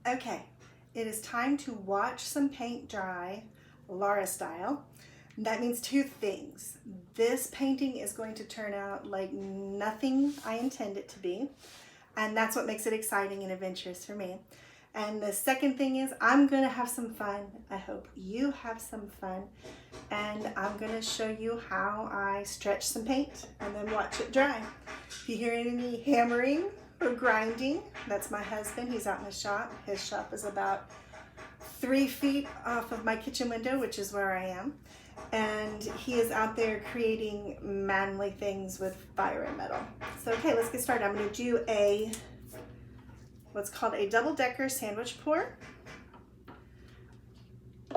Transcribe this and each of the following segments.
Okay, it is time to watch some paint dry, Laura style. That means two things. This painting is going to turn out like nothing I intend it to be, and that's what makes it exciting and adventurous for me. And the second thing is I'm gonna have some fun. I hope you have some fun. And I'm gonna show you how I stretch some paint and then watch it dry. If you hear any hammering or grinding, that's my husband. He's out in the shop. His shop is about 3 feet off of my kitchen window, which is where I am. And he is out there creating manly things with fire and metal. So okay, let's get started. I'm gonna do what's called a double-decker sandwich pour.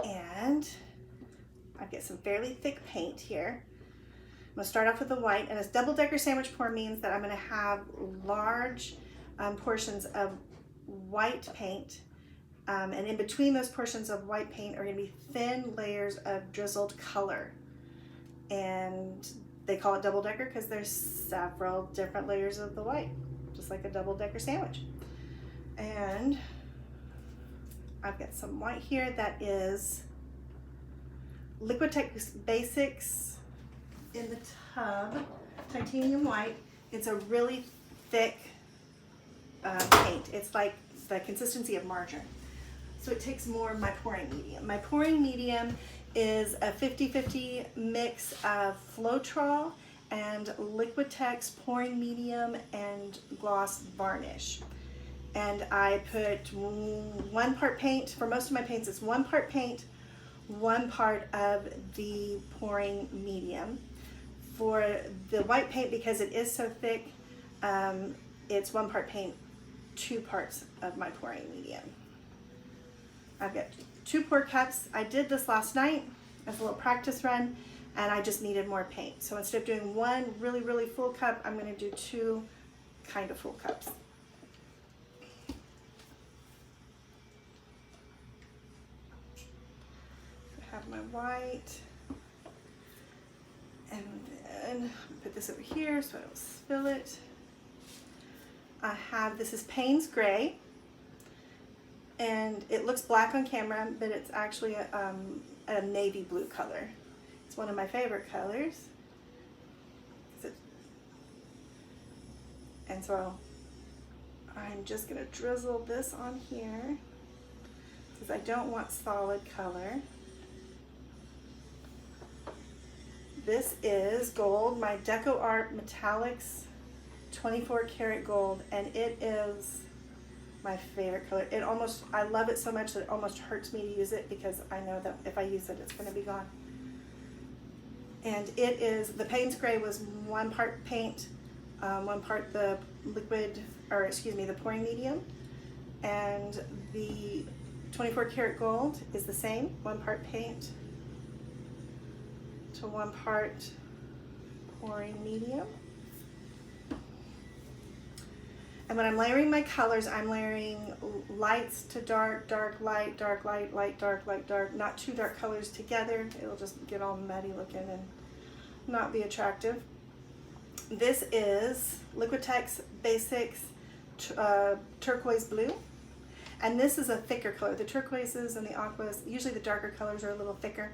And I've got some fairly thick paint here. I'm gonna start off with the white, and a double-decker sandwich pour means that I'm gonna have large portions of white paint, and in between those portions of white paint are gonna be thin layers of drizzled color. And they call it double-decker because there's several different layers of the white, just like a double-decker sandwich. And I've got some white here that is Liquitex Basics in the tub, titanium white. It's a really thick paint. It's like the consistency of margarine. So it takes more of my pouring medium. My pouring medium is a 50-50 mix of Floetrol and Liquitex pouring medium and gloss varnish. And I put 1 part paint. For most of my paints, it's 1 part paint, 1 part of the pouring medium. For the white paint, because it is so thick, it's 1 part paint, 2 parts of my pouring medium. I've got 2 pour cups. I did this last night as a little practice run, and I just needed more paint. So instead of doing 1 really, really full cup, I'm gonna do 2 kind of full cups. I have my white. And then put this over here so I don't spill it. I have, this is Payne's gray, and it looks black on camera, but it's actually a navy blue color. It's one of my favorite colors. And so I'm just gonna drizzle this on here because I don't want solid color. This is gold, my Decoart Metallics 24 karat gold, and it is my favorite color. I love it so much that it almost hurts me to use it because I know that if I use it, it's gonna be gone. And it is, the Payne's gray was 1 part paint, 1 part the the pouring medium, and the 24 karat gold is the same, 1 part paint to 1 part pouring medium. And when I'm layering my colors, I'm layering lights to dark, dark, light, dark, light, light, dark, light, dark, not 2 dark colors together. It'll just get all muddy looking and not be attractive. This is Liquitex Basics Turquoise Blue. And this is a thicker color. The turquoises and the aquas, usually the darker colors are a little thicker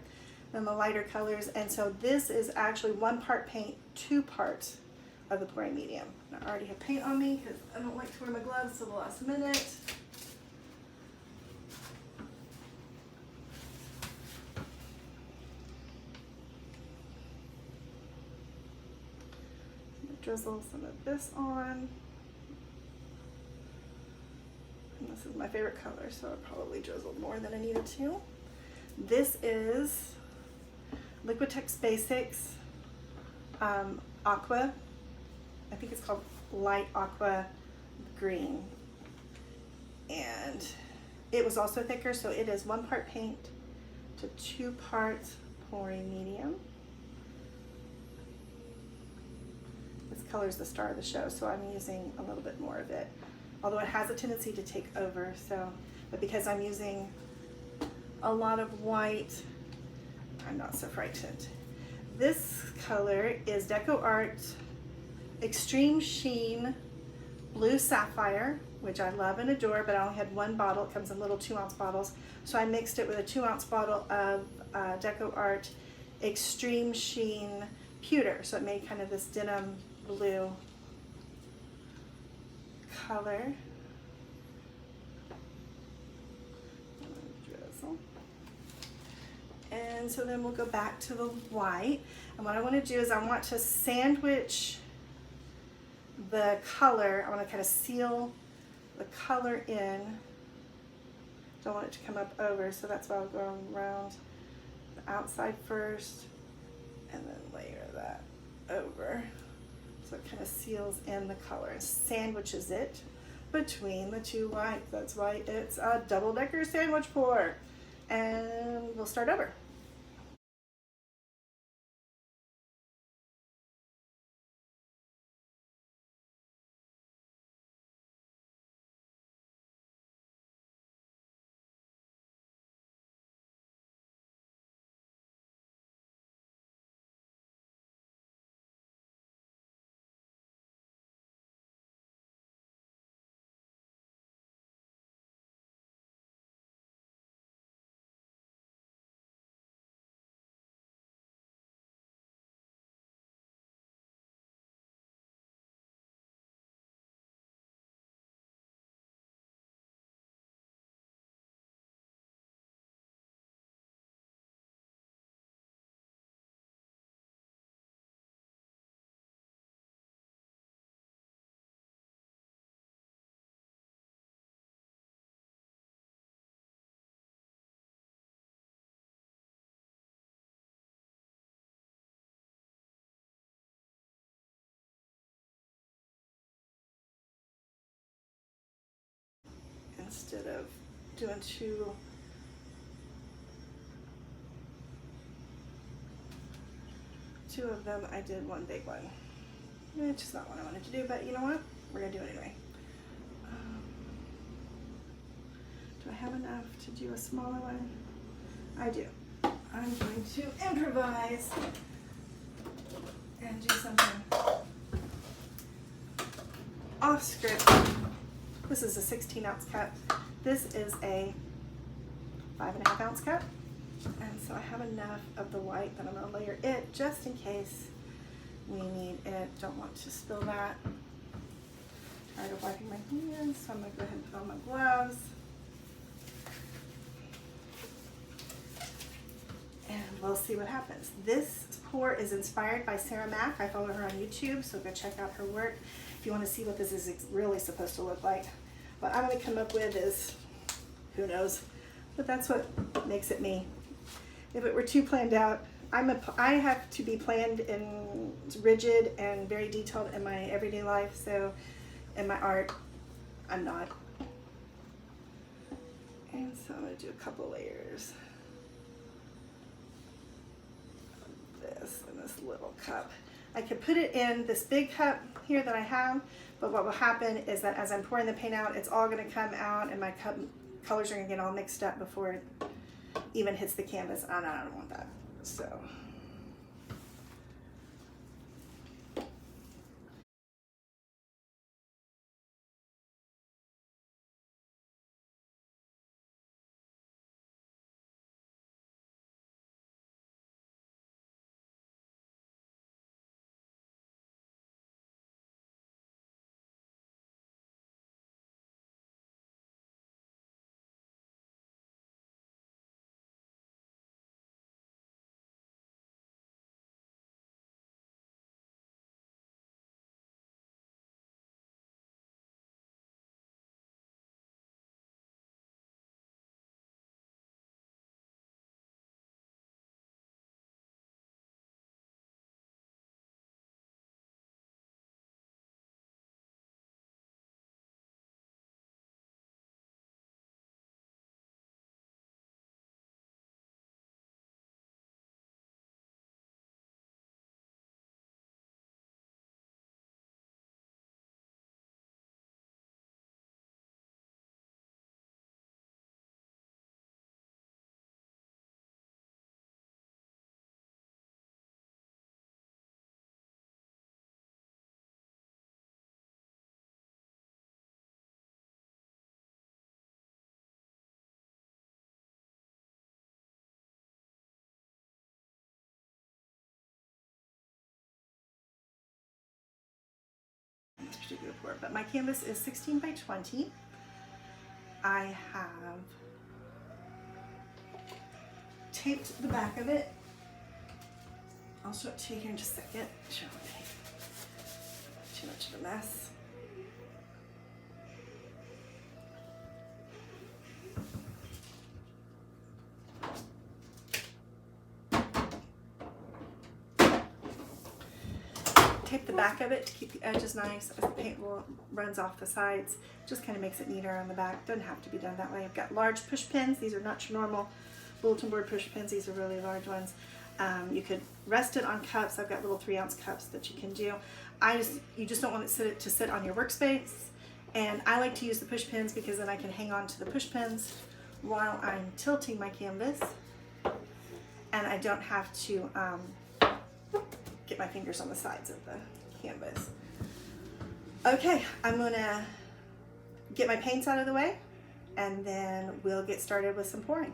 than the lighter colors, and so this is actually 1 part paint, 2 parts of the pouring medium. I already have paint on me because I don't like to wear my gloves till the last minute. Drizzle some of this on. And this is my favorite color, so I probably drizzled more than I needed to. This is Liquitex Basics Aqua. I think it's called Light Aqua Green. And it was also thicker, so it is 1 part paint to 2 parts pouring medium. This color is the star of the show, so I'm using a little bit more of it. Although it has a tendency to take over, but because I'm using a lot of white, I'm not so frightened. This color is Decoart Extreme Sheen Blue Sapphire which I love and adore, but I only had one bottle. It comes in little 2-ounce bottles. So I mixed it with a 2-ounce bottle of Decoart Extreme Sheen Pewter. So it made kind of this denim blue color. Drizzle. And so then we'll go back to the white. And what I want to do is I want to sandwich the color. I want to kind of seal the color in. Don't want it to come up over, so that's why I'll go around the outside first and then layer that over. So it kind of seals in the color and sandwiches it between the two whites. That's why it's a double-decker sandwich pour. And we'll start over. Instead of doing two of them, I did one big one. Which is not what I wanted to do, but you know what? We're gonna do it anyway. Do I have enough to do a smaller one? I do. I'm going to improvise and do something off script. This is a 16-ounce cup. This is a 5.5-ounce cup. And so I have enough of the white that I'm going to layer it just in case we need it. Don't want to spill that. Tired of wiping my hands, so I'm going to go ahead and put on my gloves. And we'll see what happens. This pour is inspired by Sarah Mack. I follow her on YouTube, so go check out her work if you want to see what this is really supposed to look like. What I'm going to come up with is, who knows, but that's what makes it me. If it were too planned out, I have to be planned and rigid and very detailed in my everyday life, so in my art, I'm not. And so I'm going to do a couple layers of this in this little cup. I could put it in this big cup here that I have, but what will happen is that as I'm pouring the paint out, it's all going to come out and my cup colors are going to get all mixed up before it even hits the canvas, and I don't want that. So for, but my canvas is 16 by 20. I have taped the back of it. I'll show it to you here in just a second. Show me. Too much of a mess. Tape the back of it to keep the edges nice as the paint runs off the sides. Just kind of makes it neater on the back. Doesn't have to be done that way. I've got large push pins. These are not your normal bulletin board push pins. These are really large ones. You could rest it on cups. I've got little 3-ounce cups that you can do. You just don't want it to sit on your workspace. And I like to use the push pins because then I can hang on to the push pins while I'm tilting my canvas. And I don't have to get my fingers on the sides of the canvas. Okay, I'm gonna get my paints out of the way and then we'll get started with some pouring.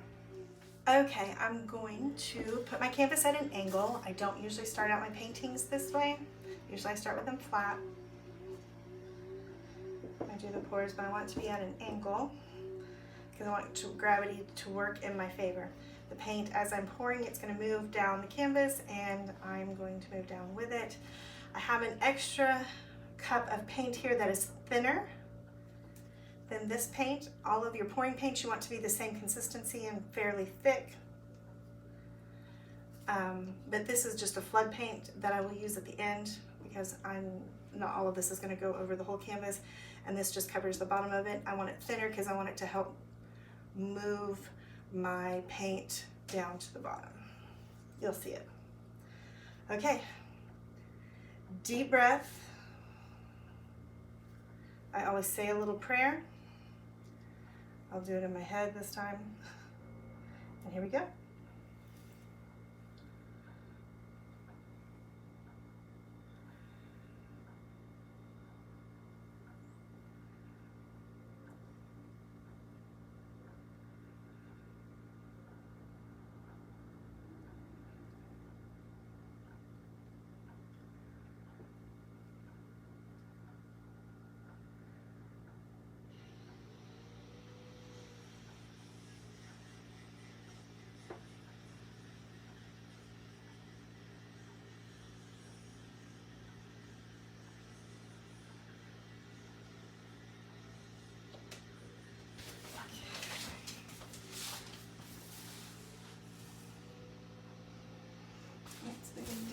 Okay, I'm going to put my canvas at an angle. I don't usually start out my paintings this way. Usually I start with them flat. I do the pours, but I want it to be at an angle because I want gravity to work in my favor. The paint, as I'm pouring, it's going to move down the canvas and I'm going to move down with it. I have an extra cup of paint here that is thinner than this paint. All of your pouring paints you want to be the same consistency and fairly thick. But this is just a flood paint that I will use at the end because not all of this is going to go over the whole canvas, and this just covers the bottom of it. I want it thinner because I want it to help move my paint down to the bottom. You'll see it. Okay, deep breath. I always say a little prayer. I'll do it in my head this time. And here we go.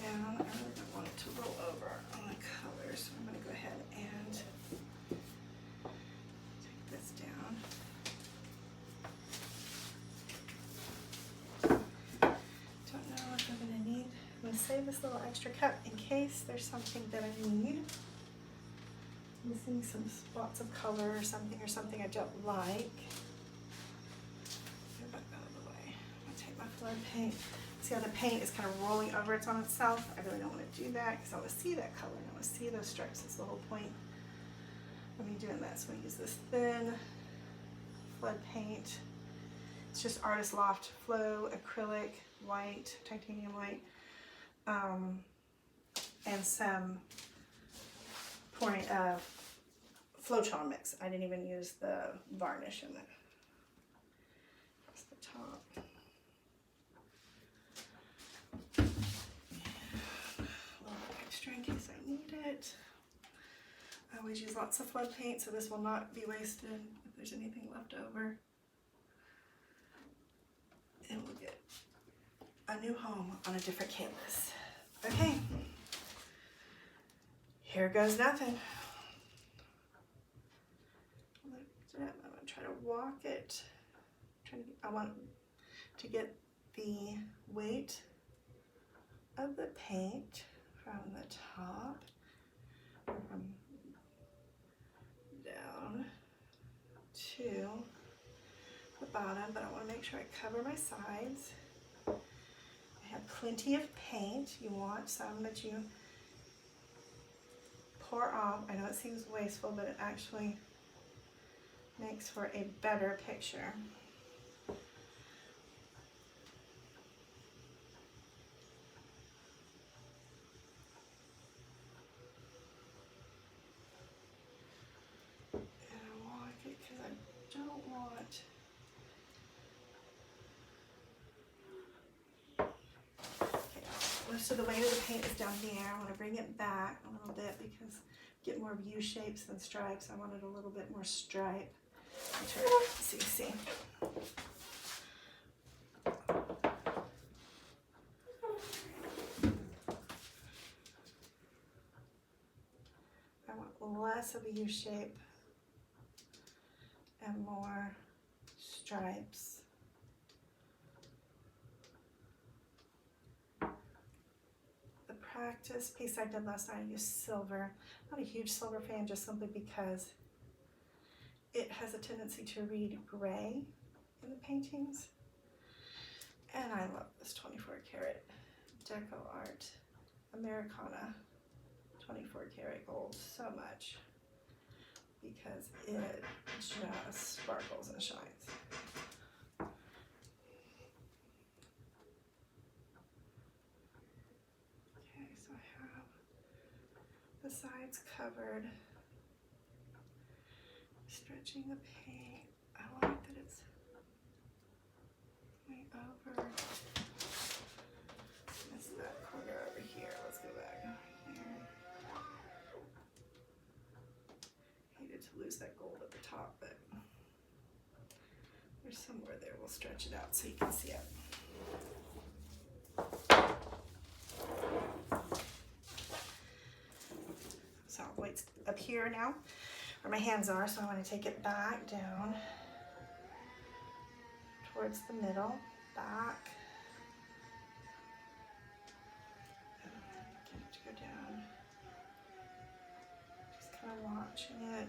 Down. I really don't want it to roll over on the color, so I'm going to go ahead and take this down. Don't know what I'm going to need. I'm going to save this little extra cup in case there's something that I need. Missing some spots of color or something I don't like. Get that out of the way. I'm going to take my flood paint. See how the paint is kind of rolling over on itself? I really don't want to do that because I want to see that color and I want to see those stripes. That's the whole point of me doing that. So I'm going to use this thin flood paint. It's just Artist Loft Flow, acrylic, white, titanium white, and some pouring Floetrol mix. I didn't even use the varnish in it. That's the top. In case I need it. I always use lots of flood paint, so this will not be wasted if there's anything left over. And we'll get a new home on a different canvas. Okay, here goes nothing. I'm gonna try to walk it. I want to get the weight of the paint from the top, from down to the bottom, but I want to make sure I cover my sides. I have plenty of paint. You want some that you pour off. I know it seems wasteful, but it actually makes for a better picture. want. Okay, most of the weight of the paint is down here. I want to bring it back a little bit because get more U shapes than stripes. I wanted a little bit more stripe. Try to see. I want less of a U shape and more stripes. The practice piece I did last night, I used silver. I'm not a huge silver fan, just simply because it has a tendency to read gray in the paintings. And I love this 24 karat Decoart Americana 24 karat gold so much because it just sparkles and shines. Okay, so I have the sides covered. Stretching the paint. I like that it's going over. Miss that corner over here. Let's go back here. Hated to lose that gold at the top, but there's somewhere there. We'll stretch it out so you can see it. So weight's up here now, where my hands are, so I want to take it back down towards the middle, back. Get it to go down. Just kind of watching it.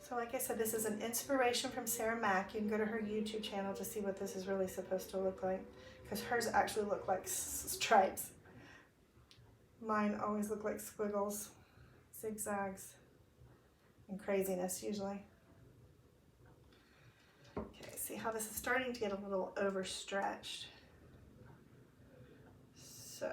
So like I said, this is an inspiration from Sarah Mack. You can go to her YouTube channel to see what this is really supposed to look like, because hers actually look like stripes. Mine always look like squiggles, zigzags, and craziness usually. Okay, see how this is starting to get a little overstretched. So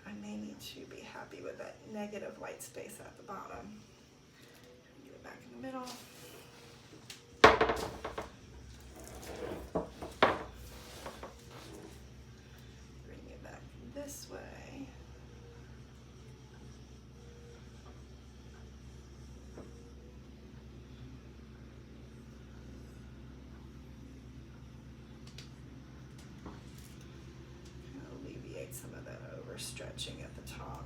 I may need to be happy with that negative white space at the bottom. Get it back in the middle. Bring it back this way. Alleviate some of that overstretching at the top.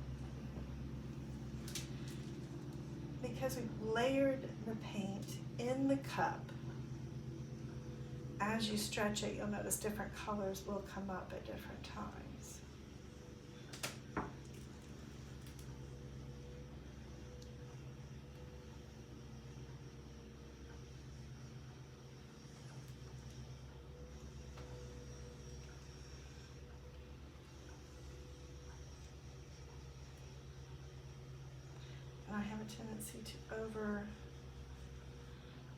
Because we've layered the paint in the cup, as you stretch it, you'll notice different colors will come up at different times. And I have a tendency to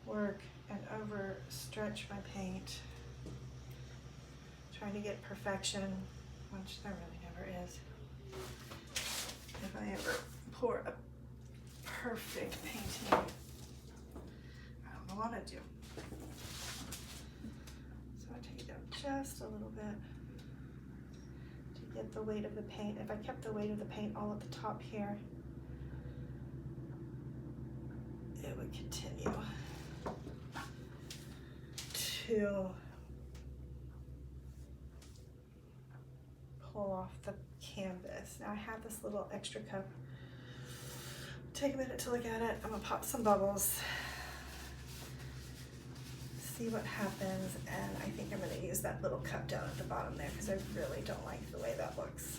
overwork and overstretch my paint, trying to get perfection, which there really never is. If I ever pour a perfect painting, I don't know what I'd do. So I take it down just a little bit to get the weight of the paint. If I kept the weight of the paint all at the top here, it would continue to pull off the canvas. Now I have this little extra cup. Take a minute to look at it. I'm gonna pop some bubbles, see what happens, and I think I'm gonna use that little cup down at the bottom there because I really don't like the way that looks.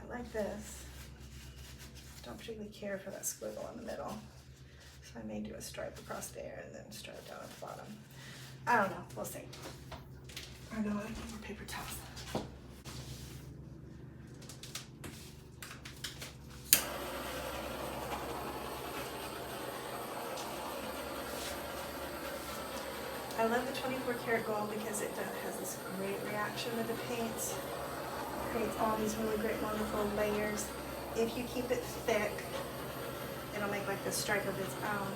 I like this. Don't particularly care for that squiggle in the middle. So I may do a stripe across there and then stripe down at the bottom. I don't know, we'll see. I know I need more paper towels. I love the 24 karat gold because it has this great reaction with the paints. It creates all these really great, wonderful layers. If you keep it thick, it'll make like this stripe of its own.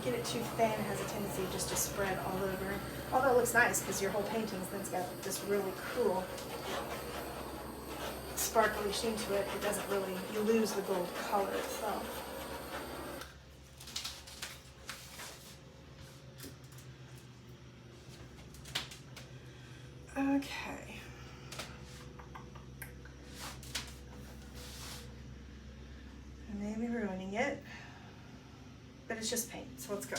Get it too thin, it has a tendency just to spread all over. Although it looks nice because your whole painting's then got this really cool sparkly sheen to it. It doesn't really, you lose the gold color itself. Okay. I may be ruining it, but it's just paint, so let's go.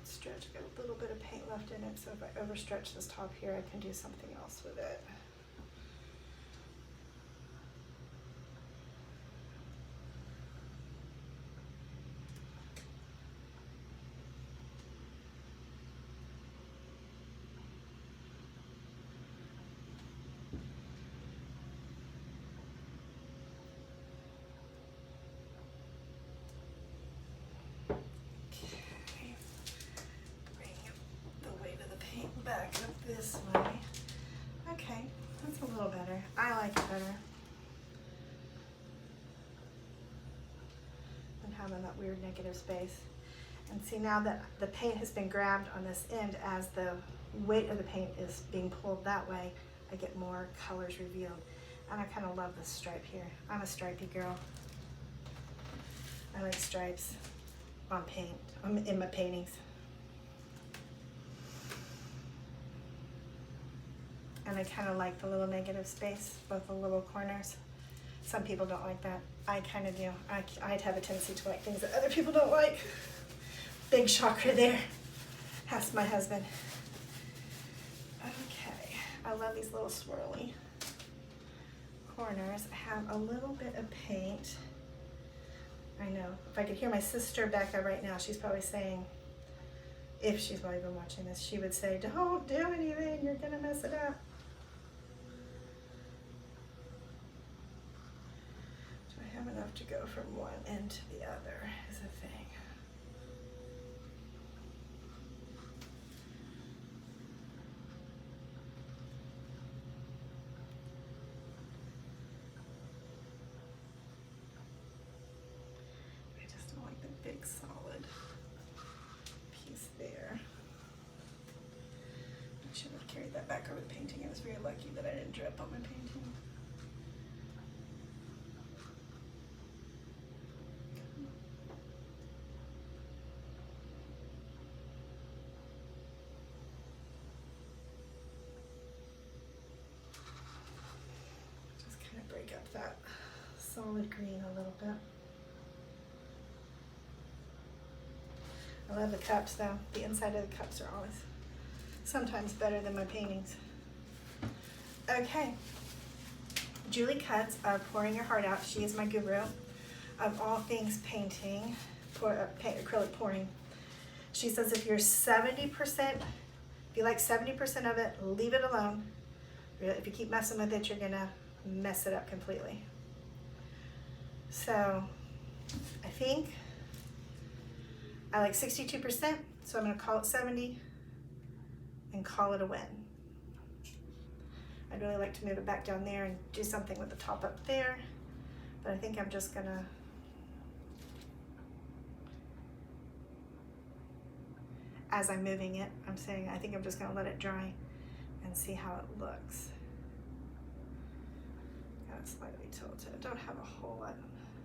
Stretch. Got a little bit of paint left in it, so if I overstretch this top here, I can do something else with it. Back up this way. Okay, that's a little better. I like it better than having that weird negative space. And see, now that the paint has been grabbed on this end, as the weight of the paint is being pulled that way, I get more colors revealed. And I kind of love this stripe here. I'm a stripey girl. I like stripes on paint, in my paintings. And I kind of like the little negative space, both the little corners. Some people don't like that. I kind of do. I'd have a tendency to like things that other people don't like. Big shocker there. Ask my husband. Okay, I love these little swirly corners. I have a little bit of paint. I know, if I could hear my sister Becca right now, she's probably saying, if she's probably been watching this, she would say, don't do anything, you're gonna mess it up. Have enough to go from one end to the other is a thing. I just don't like the big solid piece there. I should have carried that back over the painting. I was very lucky that I didn't drip on my painting. Break up that solid green a little bit. I love the cups though. The inside of the cups are always sometimes better than my paintings. Okay, Julie Cutts of Pouring Your Heart Out. She is my guru of all things painting, acrylic pouring. She says if you're 70%, if you like 70% of it, leave it alone. If you keep messing with it, you're gonna mess it up completely. So I think I like 62%, so I'm going to call it 70 and call it a win. I'd really like to move it back down there and do something with the top up there, but I think I'm just going to as I'm moving it, I'm saying I think I'm just going to let it dry and see how it looks. Got it slightly tilted. I don't have a whole lot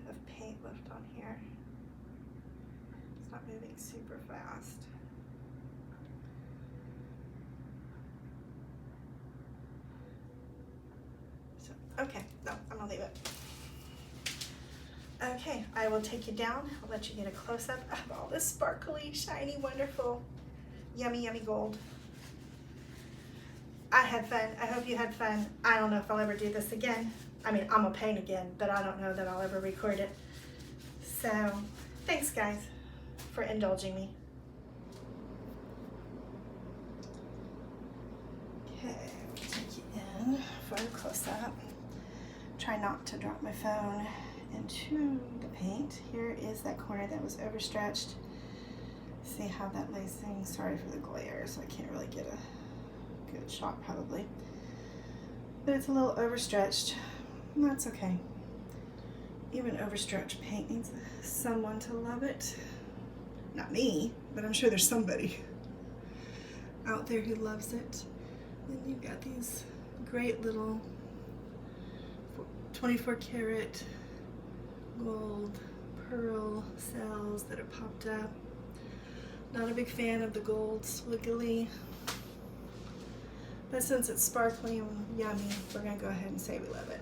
of paint left on here. It's not moving super fast. So, okay, no, I'm gonna leave it. Okay, I will take you down. I'll let you get a close-up of all this sparkly, shiny, wonderful Yummy, yummy gold. I had fun. I hope you had fun. I don't know if I'll ever do this again. I mean, I'm gonna paint again, but I don't know that I'll ever record it. So, thanks guys for indulging me. Okay, take you in for a close-up. Try not to drop my phone into the paint. Here is that corner that was overstretched. See how that lays things. Sorry for the glare, so I can't really get a good shot probably. But it's a little overstretched. And that's okay. Even overstretched paint needs someone to love it. Not me, but I'm sure there's somebody out there who loves it. And you've got these great little 24 karat gold pearl cells that are popped up. Not a big fan of the gold swiggly, but since it's sparkly and yummy, we're gonna go ahead and say we love it.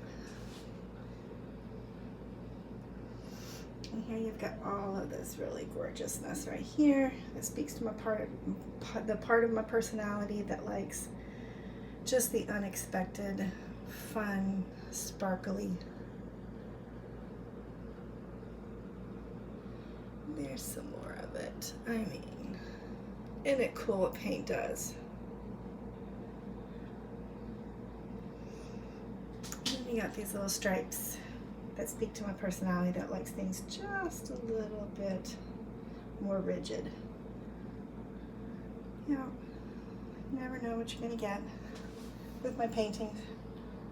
And here you've got all of this really gorgeousness right here that speaks to the part of my personality that likes just the unexpected, fun, sparkly. There's some more of it. I mean, isn't it cool what paint does? And then you got these little stripes that speak to my personality that likes things just a little bit more rigid. You know, you never know what you're gonna get with my paintings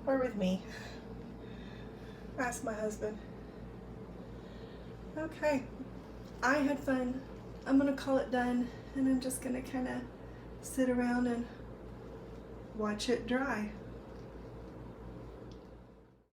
or with me. Ask my husband. Okay, I had fun. I'm gonna call it done, and I'm just gonna kind of sit around and watch it dry.